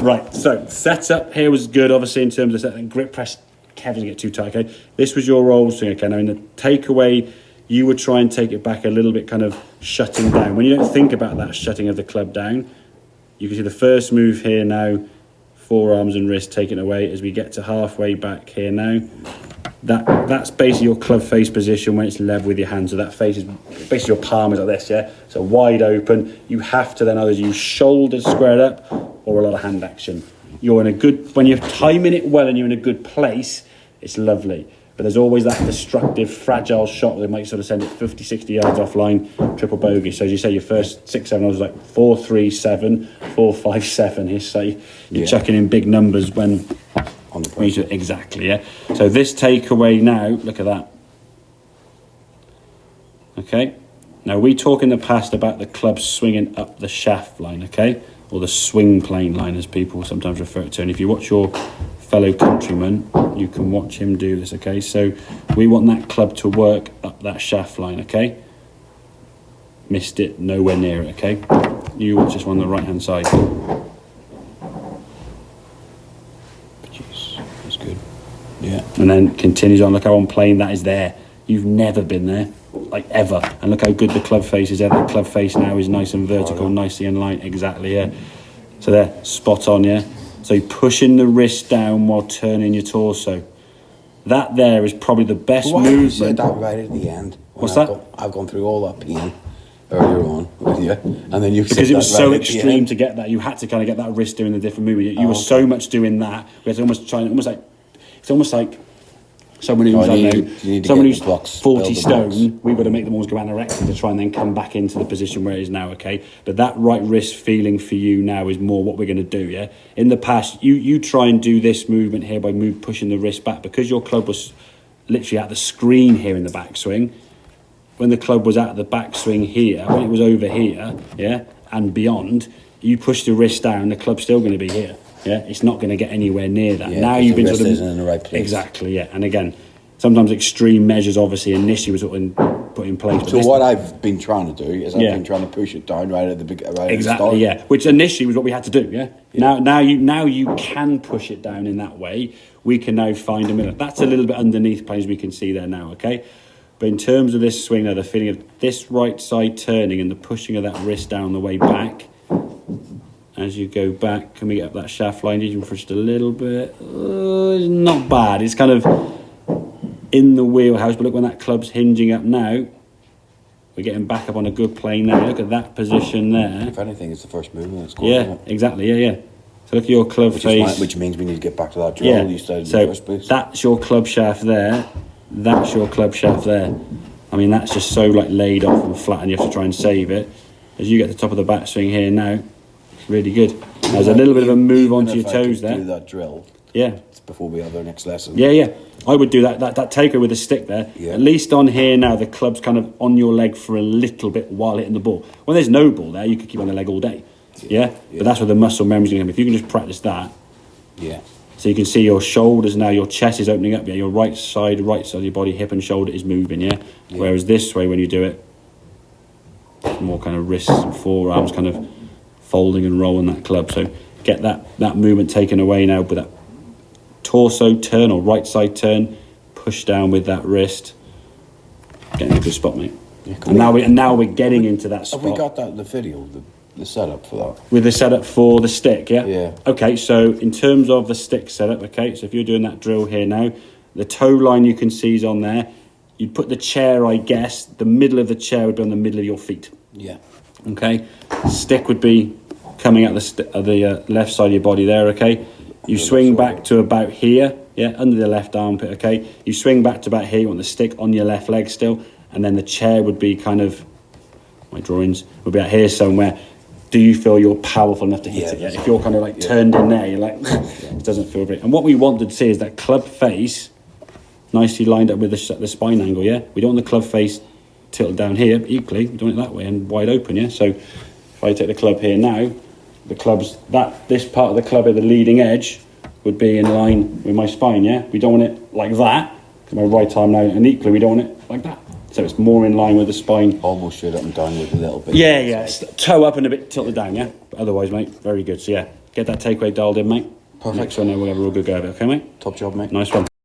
Right, so setup here was good, obviously, in terms of setting. Grip press, Kevin's get too tight, okay? This was your roll swing, okay? Now, in the takeaway, you would try and take it back a little bit, kind of shutting down. When you don't think about that shutting of the club down, you can see the first move here now, forearms and wrist taken away. As we get to halfway back here now, that's basically your club face position when it's level with your hand. So that face is basically your palm is like this, yeah? So wide open. You have to then either use shoulders squared up or a lot of hand action. You're in a good, when you're timing it well and you're in a good place, it's lovely. But there's always that destructive, fragile shot that might sort of send it 50, 60 yards offline, triple bogey. So as you say, your first 6, 7 holes was like 4, 3, 7, 4, 5, 7. So you're chucking in big numbers when on the pressure. Exactly, yeah. So this takeaway now, look at that. Okay. Now we talk in the past about the club swinging up the shaft line, okay, or the swing plane line as people sometimes refer to. And if you watch your fellow countryman, you can watch him do this, okay? So we want that club to work up that shaft line, okay? Missed it, nowhere near it, okay? You watch this one on the right hand side. Jeez, that's good. Yeah. And then continues on. Look how on plane that is there. You've never been there, like ever. And look how good the club face is there. The club face now is nice and vertical, nicely in line. Exactly, yeah. So there, spot on, yeah. So you're pushing the wrist down while turning your torso. That there is probably the best movement. You said that right at the end. What's that? I've gone through all that pain earlier on with you, and then you because it was so extreme to get that. You had to kind of get that wrist doing the different movement. You were so much doing that. We had to almost try and it's almost like someone who's someone who's 40 stone. We've got to make them always go anorexic to try and then come back into the position where it is now. Okay, but that right wrist feeling for you now is more what we're going to do. Yeah, in the past, you try and do this movement here by pushing the wrist back because your club was literally at the screen here in the backswing. When the club was at the backswing here, when it was over here, yeah, and beyond, you push the wrist down. The club's still going to be here. Yeah, it's not going to get anywhere near that. Yeah, now you've been sort of isn't in the right place. Exactly, yeah. And again, sometimes extreme measures, obviously, initially was put in place. So what I've been trying to do is I've been trying to push it down right at the beginning. Right exactly, at the yeah. Which initially was what we had to do. Yeah. Now you can push it down in that way. We can now find a minute. That's a little bit underneath planes we can see there now. Okay. But in terms of this swing, now the feeling of this right side turning and the pushing of that wrist down the way back. As you go back, can we get up that shaft line? You can push it a little bit. It's not bad. It's kind of in the wheelhouse. But look, when that club's hinging up now, we're getting back up on a good plane now. Look at that position there. If anything, it's the first movement that's going. Yeah, exactly. Yeah. So look at your club face. Which means we need to get back to that drill you started in the first place. That's your club shaft there. That's your club shaft there. I mean, that's just so like laid off and flat, and you have to try and save it. As you get to the top of the backswing here now, it's really good. There's a little bit of a move onto your toes there. Do that drill. Yeah. Before we have our next lesson. Yeah. I would do that taker with a stick there. Yeah. At least on here now, the club's kind of on your leg for a little bit while hitting the ball. When there's no ball there, you could keep on the leg all day. Yeah. But that's where the muscle memory's going to come. If you can just practice that. Yeah. So you can see your shoulders now, your chest is opening up. Yeah, your right side of your body, hip and shoulder is moving. Yeah. Whereas this way, when you do it, it's more kind of wrists and forearms, kind of folding and rolling that club. So get that movement taken away now, but that torso turn or right side turn, push down with that wrist. Getting a good spot, mate. Yeah, and now we're getting into that spot. Have we got that in the video? The setup for that? With the setup for the stick, yeah? Yeah. Okay, so in terms of the stick setup, okay, so if you're doing that drill here now, the toe line you can see is on there. You'd put the chair, I guess, the middle of the chair would be on the middle of your feet. Yeah. Okay, stick would be coming out the left side of your body there, okay? You swing back to about here, yeah, under the left armpit, okay? You swing back to about here, you want the stick on your left leg still, and then the chair would be kind of, my drawings, would be out here somewhere. Do you feel you're powerful enough to hit it? Yeah? If you're kind of like turned in there, you're like, it doesn't feel great. And what we wanted to see is that club face nicely lined up with the spine angle, yeah? We don't want the club face tilted down here, but equally, we don't want it that way and wide open, yeah? So if I take the club here now, the club's, this part of the club at the leading edge would be in line with my spine, yeah? We don't want it like that, because my right arm now, and equally, we don't want it like that. So it's more in line with the spine. Almost straight up and down with a little bit. Yeah. Toe up and a bit tilted down, yeah? But otherwise, mate, very good. So yeah, get that takeaway dialed in, mate. Perfect. Next one, then we'll have a real good go of it. Okay, mate? Top job, mate. Nice one.